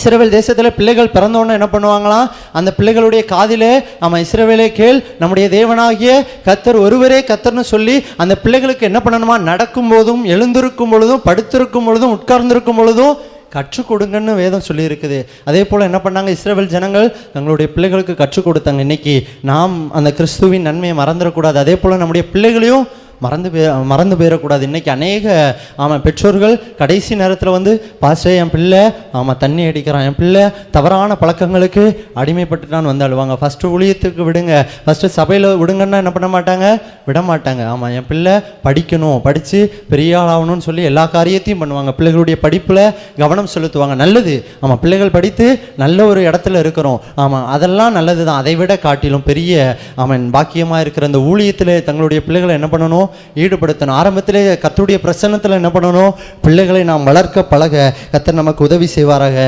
இஸ்ரவேல் தேசத்தில் பிள்ளைகள் பிறந்தோன்னு என்ன பண்ணுவாங்களாம், அந்த பிள்ளைகளுடைய காதிலே இஸ்ரவேலே கேள், நம்முடைய தேவனாகிய கர்த்தர் ஒருவரே கர்த்தர்னு சொல்லி அந்த பிள்ளைகளுக்கு என்ன பண்ணணுமா, நடக்கும் போதும் எழுந்திருக்கும் பொழுதும் படுத்திருக்கும் பொழுதும் உட்கார்ந்திருக்கும் பொழுதும் கற்றுக் கொடுங்கன்னு வேதம் சொல்லி இருக்குது. அதே போல் என்ன பண்ணாங்க, இஸ்ரவேல் ஜனங்கள் தங்களுடைய பிள்ளைகளுக்கு கற்றுக் கொடுத்தாங்க. இன்னைக்கு நாம் அந்த கிறிஸ்துவின் நன்மையை மறந்துடக்கூடாது. அதே போல் நம்முடைய பிள்ளைகளையும் மறந்து போயிடக்கூடாது. இன்றைக்கி அநேக பெற்றோர்கள் கடைசி நேரத்தில் பாஸ்டர் என் பிள்ளை தண்ணி அடிக்கிறான், என் பிள்ளை தவறான பழக்கங்களுக்கு அடிமைப்பட்டுட்டான்னு அழுவாங்க. ஃபஸ்ட்டு ஊழியத்துக்கு விடுங்க, ஃபஸ்ட்டு சபையில் விடுங்கன்னா என்ன பண்ண மாட்டாங்க, விட மாட்டாங்க. என் பிள்ளை படிக்கணும், படித்து பெரிய ஆளாகணும்னு சொல்லி எல்லா காரியத்தையும் பண்ணுவாங்க. பிள்ளைகளுடைய படிப்பில் கவனம் செலுத்துவாங்க. நல்லது, பிள்ளைகள் படித்து நல்ல ஒரு இடத்துல இருக்கிறோம், அதெல்லாம் நல்லது தான். அதை விட காட்டிலும் பெரிய பாக்கியமாக இருக்கிற அந்த ஊழியத்தில் தங்களுடைய பிள்ளைகளை என்ன பண்ணணும், ஈடுபடுத்தணும். ஆரம்பத்திலே கர்த்தருடைய பிரசன்னத்தில் என்ன பண்ணணும், பிள்ளைகளை நாம் வளர்க்க பழக கர்த்தர் நமக்கு உதவி செய்வாராக.